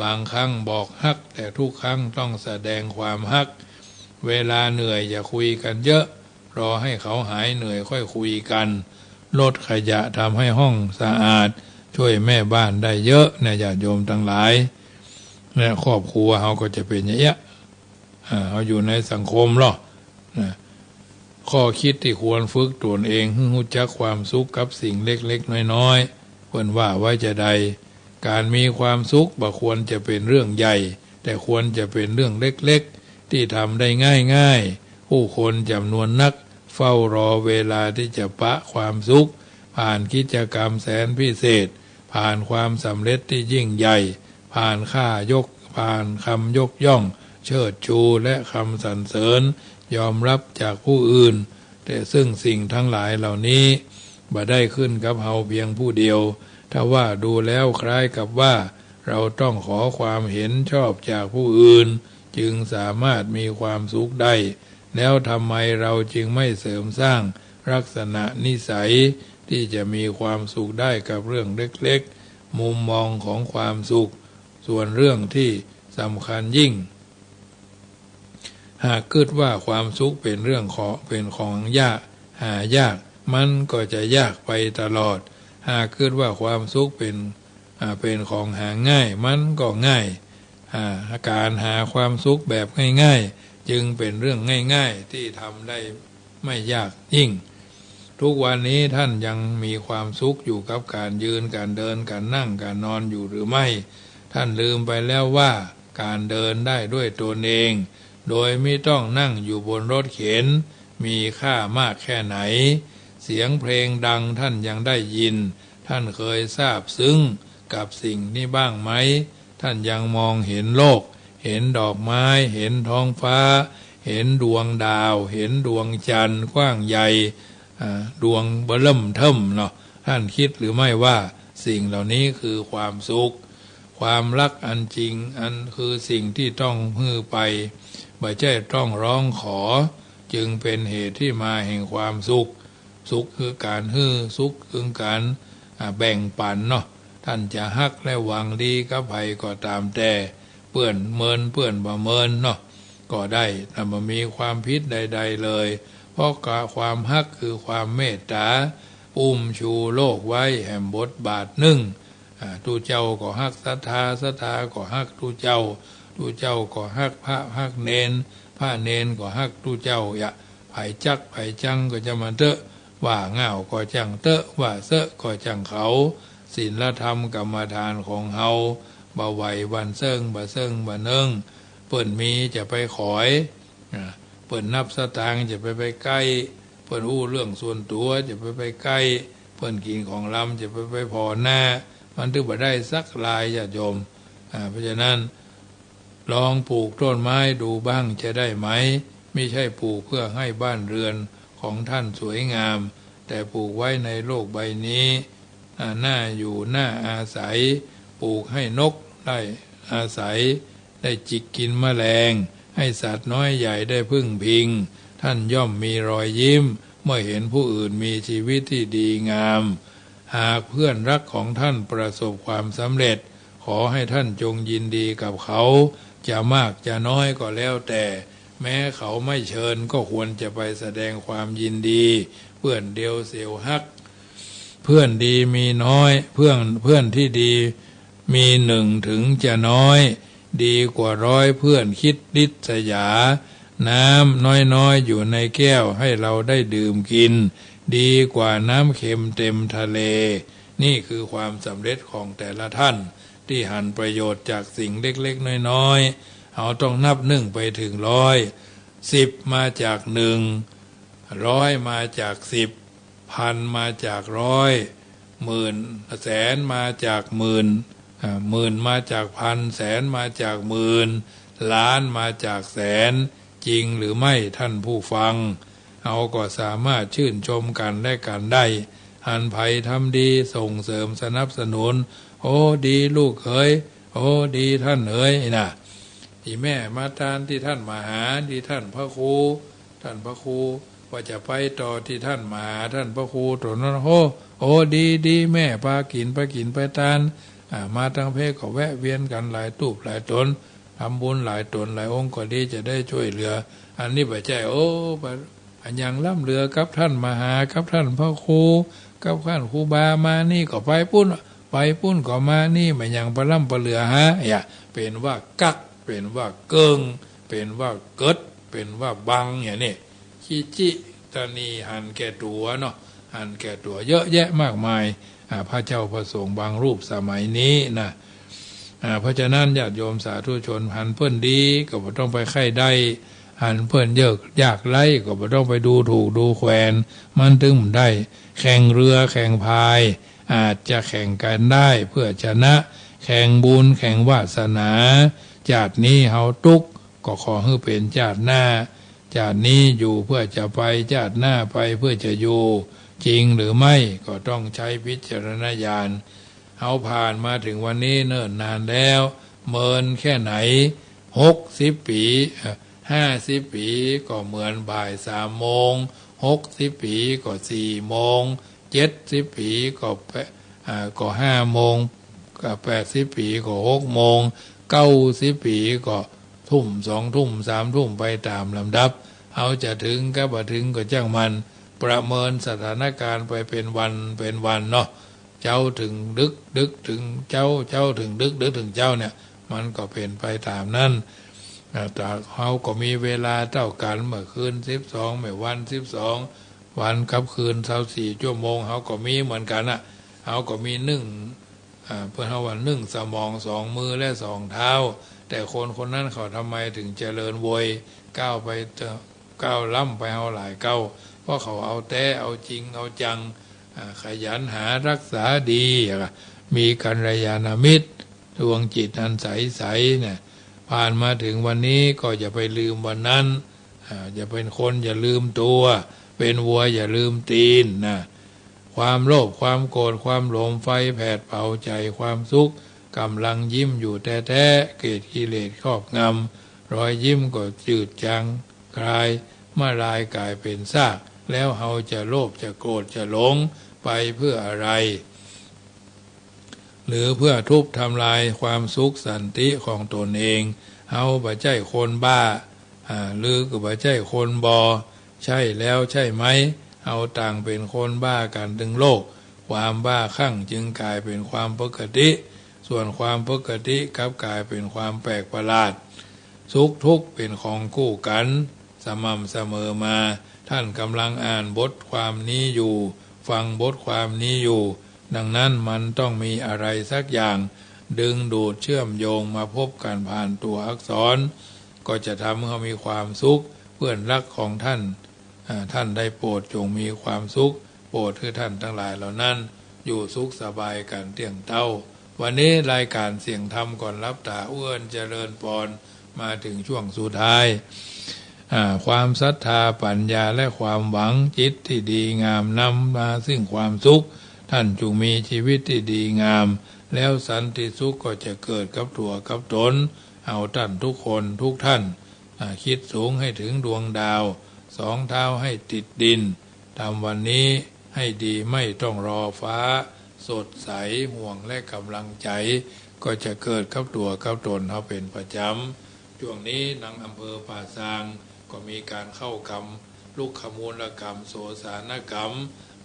บางครั้งบอกฮักแต่ทุกครั้งต้องแสดงความฮักเวลาเหนื่อยอย่าคุยกันเยอะรอให้เขาหายเหนื่อยค่อยคุยกันลดขยะทำให้ห้องสะอาดช่วยแม่บ้านได้เยอะเนี่ยญาติโยมทั้งหลายเนี่ยครอบครัวเขาก็จะเป็นอย่างเงี้ยเขาอยู่ในสังคมหรอข้อคิดที่ควรฝึกตนเองให้รู้จักความสุขกับสิ่งเล็กๆน้อยๆเพิ่นว่าไว้จะใดการมีความสุขบ่ควรจะเป็นเรื่องใหญ่แต่ควรจะเป็นเรื่องเล็กๆที่ทำได้ง่ายๆผู้คนจำนวนนักเฝ้ารอเวลาที่จะปะความสุขผ่านกิจกรรมแสนพิเศษผ่านความสำเร็จที่ยิ่งใหญ่ผ่านคำยกย่องเชิดชูและคำสรรเสริญยอมรับจากผู้อื่นแต่ซึ่งสิ่งทั้งหลายเหล่านี้บ่ได้ขึ้นกับเฮาเพียงผู้เดียวถ้าว่าดูแล้วคล้ายกับว่าเราต้องขอความเห็นชอบจากผู้อื่นจึงสามารถมีความสุขได้แล้วทำไมเราจึงไม่เสริมสร้างลักษณะนิสัยที่จะมีความสุขได้กับเรื่องเล็กๆมุมมองของความสุขส่วนเรื่องที่สำคัญยิ่งหากคิดว่าความสุขเป็นเรื่องของยากหายากมันก็จะยากไปตลอดหากคิดว่าความสุขเป็นของหาง่ายมันก็ง่ายการหาความสุขแบบง่ายๆจึงเป็นเรื่องง่ายๆที่ทำได้ไม่ยากยิ่งทุกวันนี้ท่านยังมีความสุขอยู่กับการยืนการเดินการนั่งการนอนอยู่หรือไม่ท่านลืมไปแล้วว่าการเดินได้ด้วยตนเองโดยไม่ต้องนั่งอยู่บนรถเข็นมีค่ามากแค่ไหนเสียงเพลงดังท่านยังได้ยินท่านเคยทราบซึ้งกับสิ่งนี้บ้างไหม ท่านยังมองเห็นโลกเห็นดอกไม้เห็นท้องฟ้าเห็นดวงดาวเห็นดวงจันทร์กว้างใหญ่ดวงเบิ่มเทิ่มเนาะท่านคิดหรือไม่ว่าสิ่งเหล่านี้คือความสุขความรักอันจริงอันคือสิ่งที่ต้องฮือไปไม่ใช่ต้องร้องขอจึงเป็นเหตุที่มาแห่งความสุขสุขคือการฮือสุขคือการแบ่งปันเนาะท่านจะฮักและหวังดีกับใครก็ตามแต่เปื่อนเมินเปื่อนบ่เมินเนาะก็ได้แต่บ่มีความผิดใดๆเลยเพราะความฮักคือความเมตตาอุ้มชูโลกไว้แห่งบทบาทหนึ่งตูเจ้าก็ฮักศรัทธาศรัทธาก็ฮักตูเจ้าก็ฮักพระฮักเนนพระเนนก็ฮักตูเจ้าอย่าไผ่จักไผ่จังก็จะมาเตอะว่าเงาก็จังเตอะว่าเสอะก็จังเขาศีลธรรมกรรมฐานของเฮาบ่ไหววันเซิงบ่เซิงบ่เนิงเปิ่นมีจะไปขอยเปิ่นนับสตางค์จะไปใกล้เปิ่นอู้เรื่องส่วนตัวจะไปใกล้เปิ่นกินของลำจะไปพอหน้ามันถึงบ่ได้สักลายญาติโยมเพราะฉะนั้นลองปลูกต้นไม้ดูบ้างจะได้ไหมไม่ใช่ปลูกเพื่อให้บ้านเรือนของท่านสวยงามแต่ปลูกไว้ในโลกใบนี้น่าอยู่น่าอาศัยปลูกให้นกได้อาศัยได้จิกกินแมลงให้สัตว์น้อยใหญ่ได้พึ่งพิงท่านย่อมมีรอยยิ้มเมื่อเห็นผู้อื่นมีชีวิตที่ดีงามหากเพื่อนรักของท่านประสบความสำเร็จขอให้ท่านจงยินดีกับเขาจะมากจะน้อยก็แล้วแต่แม้เขาไม่เชิญก็ควรจะไปแสดงความยินดีเพื่อนเดียวเสียวฮักเพื่อนดีมีน้อยเพื่อนที่ดีมีหนึ่งถึงจะน้อยดีกว่าร้อยเพื่อนคิดริษยาน้ำน้อยๆอยู่ในแก้วให้เราได้ดื่มกินดีกว่าน้ำเค็มเต็มทะเลนี่คือความสำเร็จของแต่ละท่านที่หันประโยชน์จากสิ่งเล็กๆน้อยๆเอาต้องนับหนึ่งไปถึง100 10มาจาก1 100มาจาก10 1,000มาจาก100 10,000แสนมาจาก10,000มาจาก1,000แสนมาจาก10,000ล้านมาจากแสนจริงหรือไม่ท่านผู้ฟังเราก็สามารถชื่นชมกันและกันได้หันไผ่ทำดีส่งเสริมสนับสนุนโอ้ดีลูกเอ๋ยโอ้ดีท่านเอ๋ยนะที่แม่มาทานที่ท่านมาหาที่ท่านพระครูว่าจะไปต่อที่ท่านมาหาท่านพระครูตัวนั้นโอ้ดีแม่พากินไปทานมาทางเพศก็แวะเวียนกันหลายตูบหลายตนทำบุญหลายตนหลายองค์ก็ดีจะได้ช่วยเหลืออันนี้บ่ใช่อันยังล่ำเรือกับท่านมหากับท่านพระครูกับท่านครูบามานี่ก็ไปปุ้นก็มานี่ไม่ยังปล่ำปเรือฮะอย่าเป็นว่ากักเป็นว่าเกิงเป็นว่าเกิดเป็นว่าบังอย่างนี้ขี้จิตานีหันแก่ตัวเนาะหันแก่ตัวเยอะแยะมากมายพระเจ้าพระสงฆ์บางรูปสมัยนี้นะเพราะฉะนั้นญาติโยมสาธุชนหันเพื่อนดีก็บ่ต้องไปไข่ได้หันเพื่อนเยอะยากไล่ก็บ่ต้องไปดูถูกดูแคลนมันถึงได้แข่งเรือแข่งพายอาจจะแข่งกันได้เพื่อชนะแข่งบุญแข่งวาสนาชาตินี้เฮาทุกข์ก็ขอให้เป็นชาติหน้าชาตินี้อยู่เพื่อจะไปชาติหน้าไปเพื่อจะอยู่จริงหรือไม่ก็ต้องใช้พิจารณญาณเอาผ่านมาถึงวันนี้เนิ่นนานแล้วเมินแค่ไหน60 ปี50 ปีก็เหมือนบ่าย3 โมง60 ปีก็4 โมง70 ปีก็5 โมง80 ปีก็6 โมง90 ปีก็ทุ่ม2 ทุ่ม3 ทุ่มไปตามลำดับเอาจะถึงก็บ่ถึงก็จ้างมันประเมินสถานการณ์ไปเป็นวันเนาะเจ้าถึงดึกถึงเจ้าถึงดึกถึงเจ้าเนี่ยมันก็เป็นไปตามนั้นแต่เขาก็มีเวลาเท่ากันเมื่อคืน12ไม่วัน12วันกับคืน24 ชั่วโมงเขาก็มีเหมือนกันอ่ะเขาก็มีเพื่อเขาว่า1 สมอง2 มือและ2 เท้าแต่คนนั้นเขาทำไมถึงเจริญโวยก้าวล้ำไปเอาหลายเก้าเพราะเขาเอาแต่เอาจริงเอาจังขยันหารักษาดีมีกัลยาณมิตร ดวงจิตอันใสๆเนี่ยผ่านมาถึงวันนี้ก็อย่าไปลืมวันนั้นอย่าเป็นคนอย่าลืมตัวเป็นวัวอย่าลืมตีนนะความโลภความโกรธความหลงไฟแผดเผาใจความสุขกำลังยิ้มอยู่แท้ๆเกิดกิเลสครอบงำรอยยิ้มก็จืดจางคลายเมื่อลายกลายเป็นซากแล้วเฮาจะโลภจะโกรธจะหลงไปเพื่ออะไรหรือเพื่อทุบทำลายความสุขสันติของตนเองเฮาบ่ใช่คนบ้าหรือก็บ่ใช่คนบอใช่แล้วใช่ไหมเอาต่างเป็นคนบ้ากันถึงโลกความบ้าคลั่งจึงกลายเป็นความปกติส่วนความปกติกลับกลายเป็นความแปลกประหลาดสุขทุกข์เป็นของคู่กันสม่ำเสมอมาท่านกำลังอ่านบทความนี้อยู่ฟังบทความนี้อยู่ดังนั้นมันต้องมีอะไรสักอย่างดึงดูดเชื่อมโยงมาพบกันผ่านตัวอักษรก็จะทำให้เขามีความสุขเพื่อนรักของท่านท่านได้โปรดจงมีความสุขโปรดให้ท่านทั้งหลายเหล่านั้นอยู่สุขสบายกันเตี่ยงเต้าวันนี้รายการเสียงธรรมก่อนรับตาอ้วนเจริญพรมาถึงช่วงสุดท้ายความศรัทธาปัญญาและความหวังจิตที่ดีงามนำมาซึ่งความสุขท่านจงมีชีวิตที่ดีงามแล้วสันติสุขก็จะเกิดกับตัวกับตนเอาท่านทุกคนทุกท่านคิดสูงให้ถึงดวงดาวสองเท้าให้ติดดินทำวันนี้ให้ดีไม่ต้องรอฟ้าสดใสห่วงและกำลังใจก็จะเกิดกับตัวกับตนเขาเป็นประจำช่วงนี้นางอำเภอป่าซางก็มีการเข้ากรรมลูกขมูลกรรมโสสานกรรม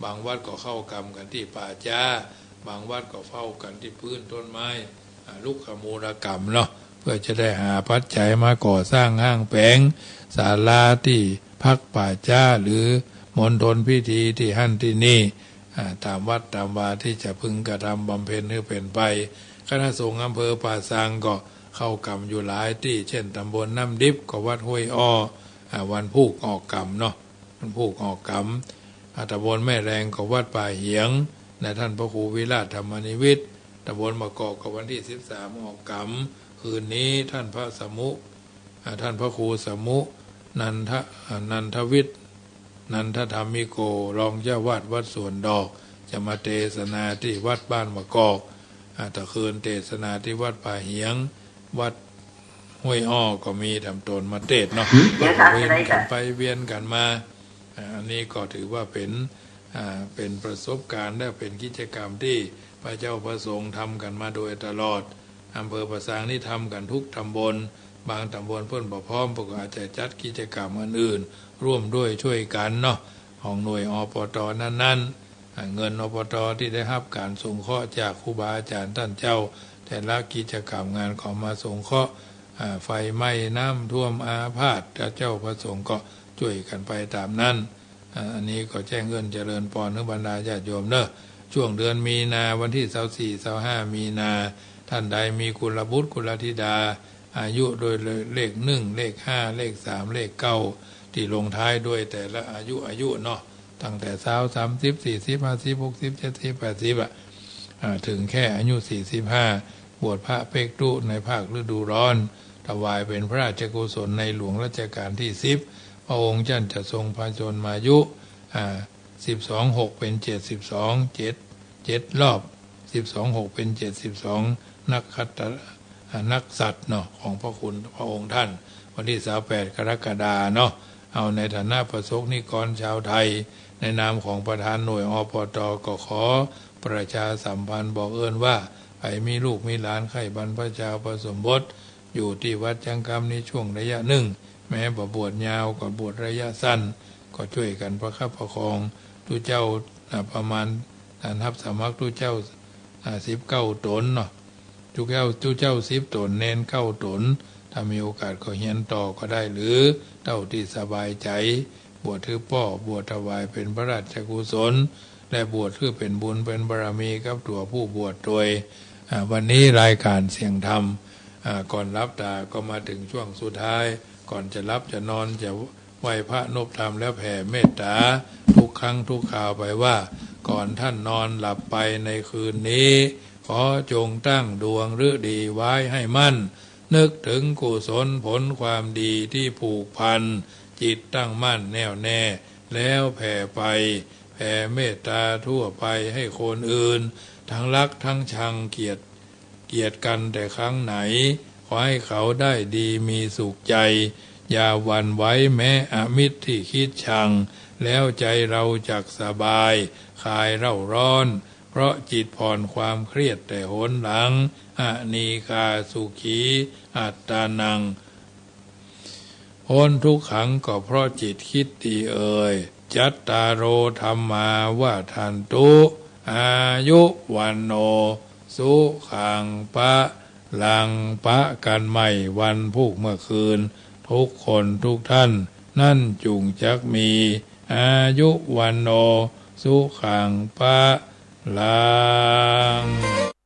บางวัดก็เข้ากรรมกันที่ป่าจ้าบางวัดก็เฝ้ากันที่พื้นต้นไม้ลูกขมูลกรรมเนาะเพื่อจะได้หาปัจจัยมาก่อสร้างห้างแผงศาลาที่พักป่าจ้าหรือมณฑลพิธีที่หั่นที่นี่ตามวัดตามวาที่จะพึงกระทำบำเพ็ญให้เป็นไปคณะสงฆ์อำเภอป่าซางก็เข้ากรรมอยู่หลายที่เช่นตำบลน้ำดิบก็วัดห้วยอ้อวันผูกออกกรรมเนาะวันผูกออกกรรมตำบลแม่แรงก็วัดป่าเหียงในท่านพระครูวิราชธรรมนิวิทย์ตำบลมะกอกก็วันที่13ออกกรรมคืนนี้ท่านพระสมุท่านพระครูสมุนันทวิทย์นันทธรรมิโกรองเจ้าวาดวัดสวนดอกจะมาเทศนาที่วัดบ้านมะกอกตะคืนเทศนาที่วัดป่าเหียงวัดห้วยอ้อก็มีทำตนมาเทศเนาะเวียนกันไปเวียนกันมาอันนี้ก็ถือว่าเป็นประสบการณ์และเป็นกิจกรรมที่พระเจ้าประสงค์ทำกันมาโดยตลอดอำเภอป่าซางนี่ทำกันทุกตำบลบางตำบลเพิ่นบ่พร้อมก็อาจจะจัดกิจกรรมอื่นๆร่วมด้วยช่วยกันเนาะของหน่วยอปตนั้นๆเงินอปตที่ได้รับการสงเคราะห์จากครูบาอาจารย์ท่านเจ้าแต่ละกิจกรรมงานของมาสงเคราะห์ไฟไหม้น้ำท่วมอาพาธเจ้าประสงค์ก็ช่วยกันไปตามนั้นอันนี้ก็แจ้งเงินเจริญพรให้บรรดาญาติโยมเนอะช่วงเดือนมีนาวันที่24 25มีนาท่านใดมีกุลบุตรกุลธิดาอายุโดยเลข1เลข5เลข3เลข9ที่ลงท้ายด้วยแต่ละอายุเนาะตั้งแต่30 40 50 60 70 80ถึงแค่อายุ45บวชพระเภกตุในภาคฤดูร้อนถวายเป็นพระราชกุศลในหลวงรัชกาลที่10พระองค์ท่านจะทรงพระชนมายุ12/6เป็น7 รอบ12/6เป็น72นักสัตว์เนาะของพระคุณพระองค์ท่านวันที่28กรกฎาเนาะเอาในฐานะประสบนิกรชาวไทยในนามของประธานหน่วยอปตก็ขอประชาสัมพันธ์บอกว่าใครมีลูกมีหลานใครบรรพชาประสมบทอยู่ที่วัดจังกรรมในช่วงระยะหนึ่งแม้บวชยาวก็บวชระยะสั้นก็ช่วยกันประคับประคองทุเจ้าประมาณนับสมัครทุเจ้า19 ตนเนาะทุเจ้า10 ตนเน้น9 ตนถ้ามีโอกาสก็เฮียนต่อก็ได้หรือเท่าที่สบายใจบวชถือป้อบวชถวายเป็นพระราชกุศลและบวชเพื่อเป็นบุญเป็นบารมีกับตัวผู้บวชโดยวันนี้รายการเสียงธรรมก่อนรับตาก็มาถึงช่วงสุดท้ายก่อนจะรับจะนอนจะไหว้พระนบธรรมแล้วแผ่เมตตาทุกครั้งทุกคราวไปว่าก่อนท่านนอนหลับไปในคืนนี้ข อจงตั้งดวงฤดีไว้ให้มั่นนึกถึงกุศลผลความดีที่ผูกพันจิตตั้งมั่นแน่วแน่แล้วแผ่ไปแผ่เมตตาทั่วไปให้คนอื่นทั้งรักทั้งชังเกลียดกันแต่ครั้งไหนขอให้เขาได้ดีมีสุขใจอย่าหวั่นไหวแม้อมิตรที่คิดชังแล้วใจเราจักสบายคลายเร่าร้อนเพราะจิตผ่อนความเครียดแต่หนหลังอนีกาสุขีอัตตานังพ้นทุกขังก็เพราะจิตคิดดีเอ่ยจัตตารโอธรรมาว่าทันตุอายุวันโนสุขังปะลังปะกันใหม่วันพุกเมื่อคืนทุกคนทุกท่านนั่นจุงจักมีอายุวันโนสุขังปะลัง